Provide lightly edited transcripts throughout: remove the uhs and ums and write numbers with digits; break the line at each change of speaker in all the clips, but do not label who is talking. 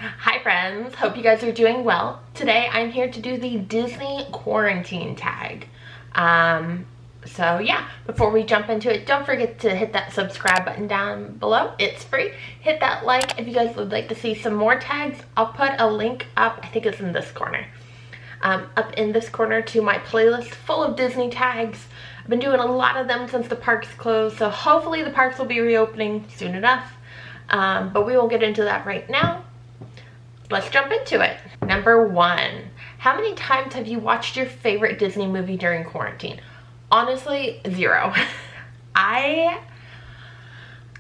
Hi friends, hope you guys are doing well. Today I'm here to do the Disney quarantine tag. So yeah, before we jump into it, don't forget to hit that subscribe button down below. It's free. Hit that like if you guys would like to see some more tags. I'll put a link up, I think it's in this corner. Up in this corner to my playlist full of Disney tags. I've been doing a lot of them since the parks closed, so hopefully the parks will be reopening soon enough. But we won't get into that right now. Let's jump into it. Number 1, how many times have you watched your favorite Disney movie during quarantine? Honestly, 0. I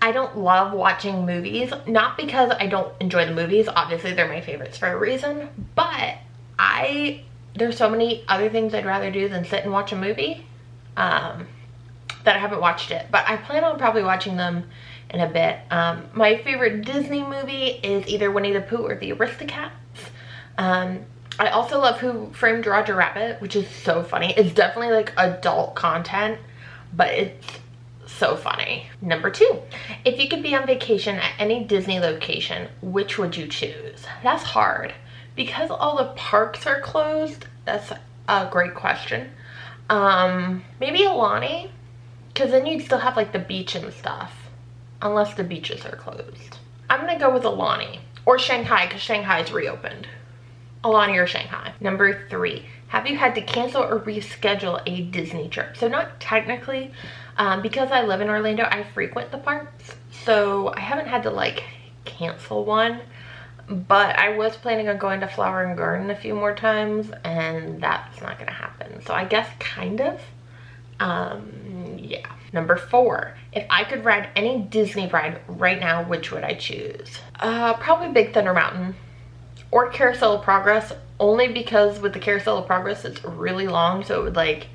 don't love watching movies, not because I don't enjoy the movies, obviously they're my favorites for a reason, but there's so many other things I'd rather do than sit and watch a movie that I haven't watched it, but I plan on probably watching them in a bit. My favorite Disney movie is either Winnie the Pooh or the Aristocats. I also love Who Framed Roger Rabbit, which is so funny. It's definitely like adult content, but it's so funny. Number 2, if you could be on vacation at any Disney location, which would you choose? That's hard because all the parks are closed. That's a great question. Maybe Alani, because then you'd still have like the beach and stuff, unless the beaches are closed. I'm gonna go with Alani or Shanghai because Shanghai's reopened. Alani or Shanghai. Number 3, have you had to cancel or reschedule a Disney trip? So not technically, because I live in Orlando, I frequent the parks, so I haven't had to like cancel one, but I was planning on going to Flower and Garden a few more times, and that's not gonna happen. So I guess kind of, yeah. Number 4, if I could ride any Disney ride right now, which would I choose? Probably Big Thunder Mountain or Carousel of Progress, only because with the Carousel of Progress, it's really long, so it would like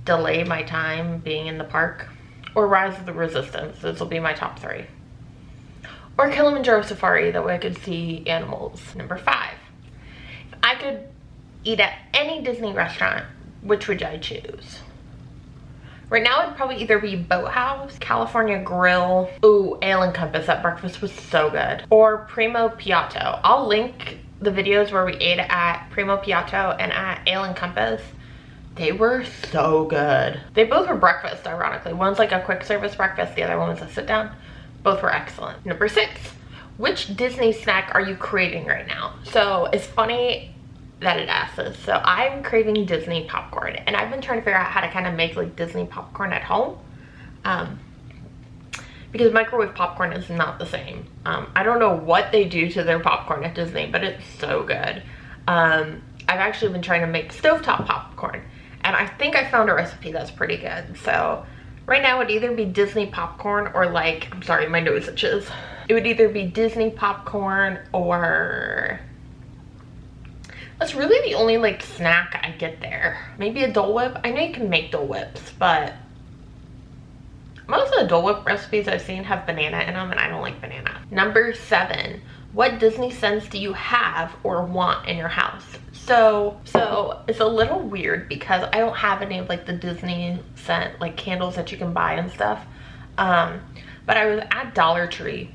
delay my time being in the park. Or Rise of the Resistance, this will be my top 3. Or Kilimanjaro Safari, that way I could see animals. Number 5, if I could eat at any Disney restaurant, which would I choose? Right now it'd probably either be Boathouse, California Grill, ooh, Ale and Compass, that breakfast was so good, or Primo Piatto. I'll link the videos where we ate at Primo Piatto and at Ale and Compass. They were so good. They both were breakfast, ironically. One's like a quick service breakfast, the other one was a sit down. Both were excellent. Number 6, which Disney snack are you craving right now? So it's funny that it asks this. So I'm craving Disney popcorn, and I've been trying to figure out how to kind of make like Disney popcorn at home, because microwave popcorn is not the same. I don't know what they do to their popcorn at Disney, but it's so good. I've actually been trying to make stovetop popcorn, and I think I found a recipe that's pretty good. So right now it would either be Disney popcorn or like, I'm sorry, my nose itches. It would either be Disney popcorn or, that's really the only like snack I get there. Maybe a Dole Whip. I know you can make Dole Whips, but most of the Dole Whip recipes I've seen have banana in them, and I don't like banana. Number 7, what Disney scents do you have or want in your house? So it's a little weird because I don't have any of like the Disney scent like candles that you can buy and stuff. But I was at Dollar Tree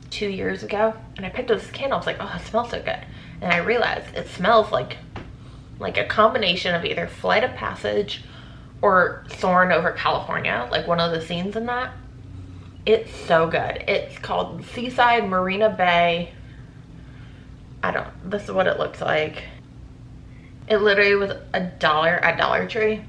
2 years ago and I picked up this candle. I was like, oh, it smells so good. And I realized it smells like a combination of either Flight of Passage or Soarin' Over California, like one of the scenes in that. It's so good. It's called Seaside Marina Bay. This is what it looks like. It literally was $1 at Dollar Tree.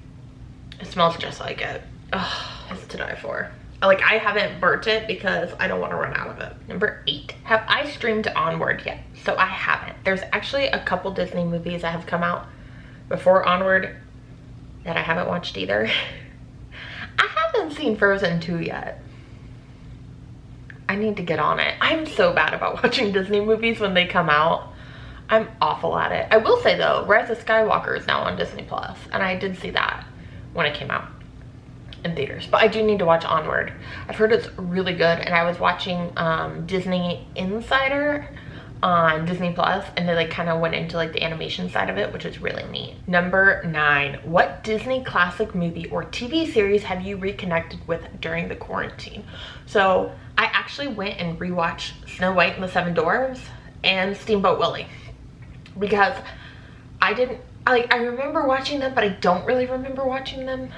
It smells just like it. Oh, it's to die for. Like, I haven't burnt it because I don't want to run out of it. Number 8, have I streamed Onward yet? So I haven't. There's actually a couple Disney movies that have come out before Onward that I haven't watched either. I haven't seen Frozen 2 yet. I need to get on it. I'm so bad about watching Disney movies when they come out. I'm awful at it. I will say though, Rise of Skywalker is now on Disney Plus, and I did see that when it came out in theaters, but I do need to watch Onward. I've heard it's really good, and I was watching Disney Insider on Disney Plus, and they like kind of went into like the animation side of it, which is really neat. Number 9, what Disney classic movie or TV series have you reconnected with during the quarantine? So I actually went and rewatched Snow White and the Seven Dwarfs, and Steamboat Willie, because I remember watching them, but I don't really remember watching them.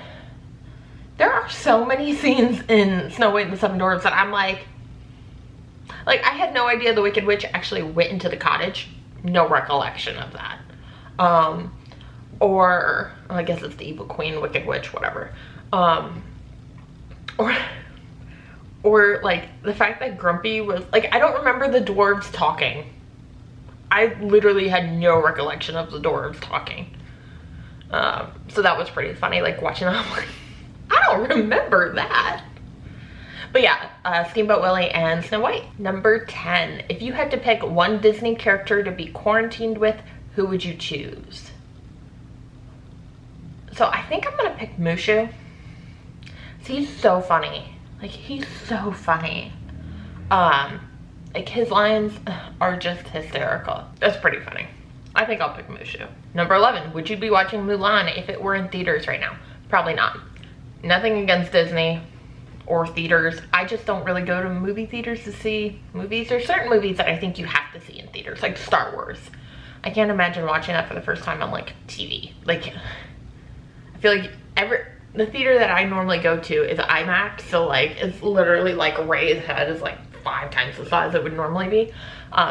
There are so many scenes in Snow White and the Seven Dwarfs that I'm like I had no idea the Wicked Witch actually went into the cottage. No recollection of that. Or well, I guess it's the evil queen, Wicked Witch, whatever. Or like the fact that Grumpy was like, I don't remember the dwarves talking. I literally had no recollection of the dwarves talking. So that was pretty funny, like watching that. I'm like, I don't remember that. But yeah, Steamboat Willie and Snow White. Number 10, if you had to pick one Disney character to be quarantined with, who would you choose? So I think I'm gonna pick Mushu. So he's so funny. Like, he's so funny. Like, his lines are just hysterical. That's pretty funny. I think I'll pick Mushu. Number 11, would you be watching Mulan if it were in theaters right now? Probably not. Nothing against Disney or theaters. I just don't really go to movie theaters to see movies. There's certain movies that I think you have to see in theaters, like Star Wars. I can't imagine watching that for the first time on like TV. Like, I feel like the theater that I normally go to is IMAX, so like it's literally like Ray's head is like 5 times the size it would normally be.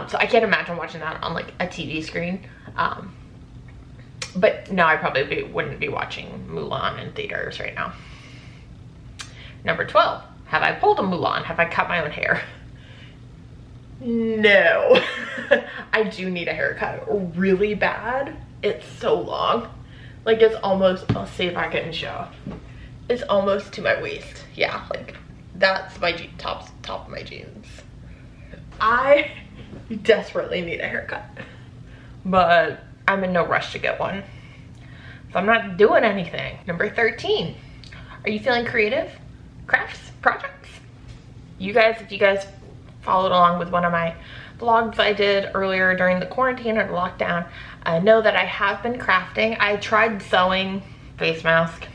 So I can't imagine watching that on like a TV screen. But no, I probably wouldn't be watching Mulan in theaters right now. Number 12, have I pulled a Mulan? Have I cut my own hair? No. I do need a haircut really bad. It's so long. Like, it's almost, I'll see if I can show. It's almost to my waist. Yeah, like that's my top of my jeans. I desperately need a haircut, but I'm in no rush to get one. So I'm not doing anything. Number 13, are you feeling creative? Crafts, projects? You guys, if you guys followed along with one of my vlogs I did earlier during the quarantine or the lockdown, I know that I have been crafting. I tried sewing face mask.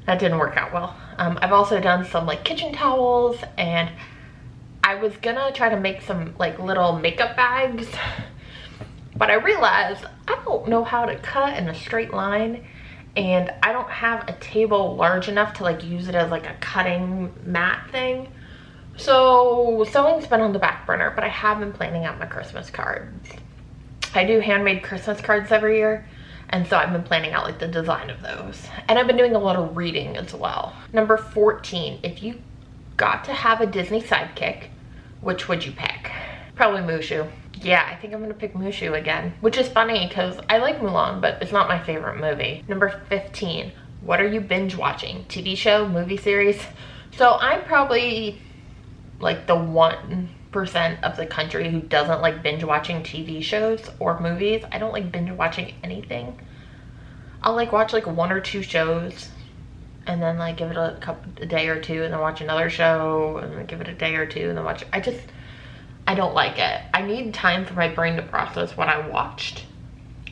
That didn't work out well. I've also done some like kitchen towels, and I was gonna try to make some like little makeup bags, but I realized I don't know how to cut in a straight line, and I don't have a table large enough to like use it as like a cutting mat thing. So sewing's been on the back burner, but I have been planning out my Christmas cards. I do handmade Christmas cards every year, and so I've been planning out like the design of those. And I've been doing a lot of reading as well. Number 14, if you got to have a Disney sidekick, which would you pick? Probably Mushu. Yeah, I think I'm gonna pick Mushu again, which is funny because I like Mulan, but it's not my favorite movie. Number 15, what are you binge watching? TV show, movie series? So I'm probably like the 1% of the country who doesn't like binge watching TV shows or movies. I don't like binge watching anything. I'll like watch like 1 or 2 shows and then like give it a day or two and then watch another show and then give it a day or two and then watch. I don't like it. I need time for my brain to process what I watched.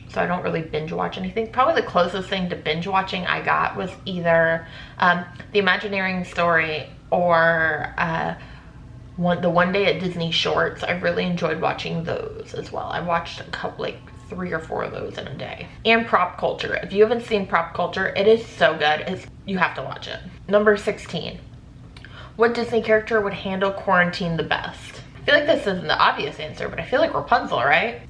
So I don't really binge watch anything. Probably the closest thing to binge watching I got was either The Imagineering Story or the One Day at Disney shorts. I really enjoyed watching those as well. I watched a couple, like 3 or 4 of those in a day. And Prop Culture. If you haven't seen Prop Culture, it is so good. You have to watch it. Number 16, what Disney character would handle quarantine the best? I feel like this isn't the obvious answer, but I feel like Rapunzel, right?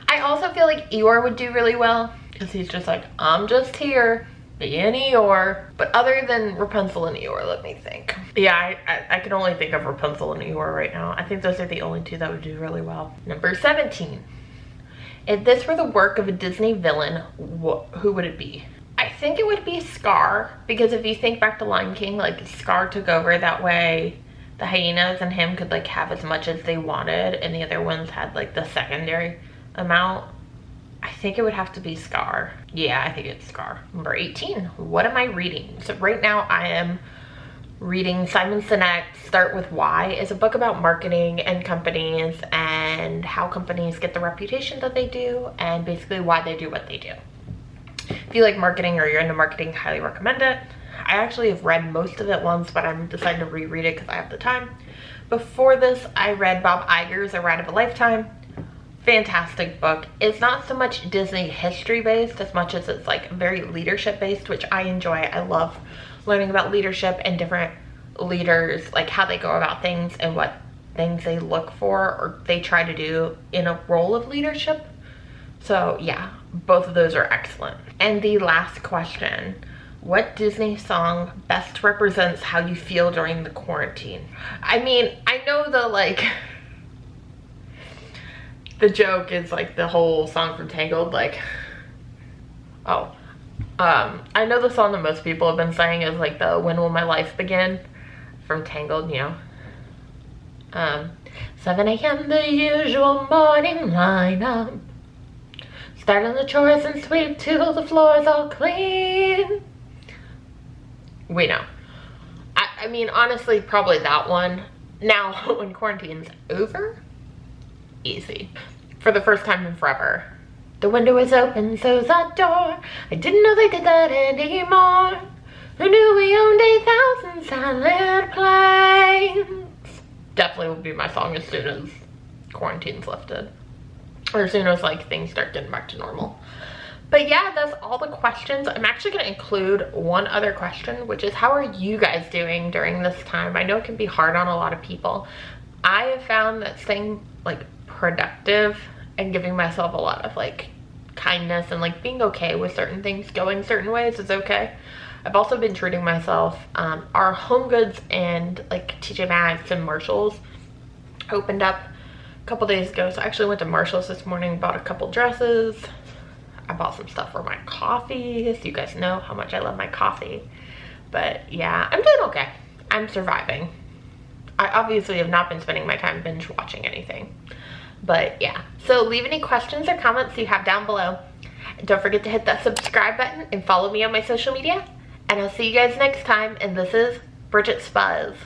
I also feel like Eeyore would do really well because he's just like, I'm just here, be an Eeyore. But other than Rapunzel and Eeyore, let me think. Yeah, I can only think of Rapunzel and Eeyore right now. I think those are the only 2 that would do really well. Number 17, if this were the work of a Disney villain, who would it be? I think it would be Scar, because if you think back to Lion King, like Scar took over that way. The hyenas and him could like have as much as they wanted, and the other ones had like the secondary amount. I think it would have to be Scar. Yeah, I think it's Scar. Number 18, what am I reading? So right now I am reading Simon Sinek's Start With Why. It's a book about marketing and companies and how companies get the reputation that they do and basically why they do what they do. If you like marketing or you're into marketing, highly recommend it. I actually have read most of it once, but I'm deciding to reread it because I have the time. Before this, I read Bob Iger's A Ride of a Lifetime. fantastic book. It's not so much Disney history based as much as it's like very leadership based, which I enjoy. I love learning about leadership and different leaders, like how they go about things and what things they look for or they try to do in a role of leadership. So yeah, both of those are excellent. And the last question, what Disney song best represents how you feel during the quarantine? I mean, I know the joke is like the whole song from Tangled, like, I know the song that most people have been saying is like the When Will My Life Begin from Tangled, you know. 7 a.m. the usual morning lineup. Start on the chores and sweep till the floor's all clean. We know. I mean, honestly, probably that one. Now, when quarantine's over, easy. For the first time in forever. The window is open, so's that door. I didn't know they did that anymore. Who knew we owned 8,000 silent planes? Definitely will be my song as soon as quarantine's lifted. Or as soon as like things start getting back to normal. But yeah, that's all the questions. I'm actually going to include one other question, which is how are you guys doing during this time? I know it can be hard on a lot of people. I have found that staying like productive and giving myself a lot of like kindness and like being okay with certain things going certain ways is okay. I've also been treating myself. Our Home Goods and like TJ Maxx and Marshalls opened up a couple days ago. So I actually went to Marshalls this morning, bought a couple dresses. I bought some stuff for my coffee, so you guys know how much I love my coffee. But yeah, I'm doing okay. I'm surviving. I obviously have not been spending my time binge watching anything. But yeah, so leave any questions or comments you have down below. And don't forget to hit that subscribe button and follow me on my social media. And I'll see you guys next time. And this is Bridgette's Buzz.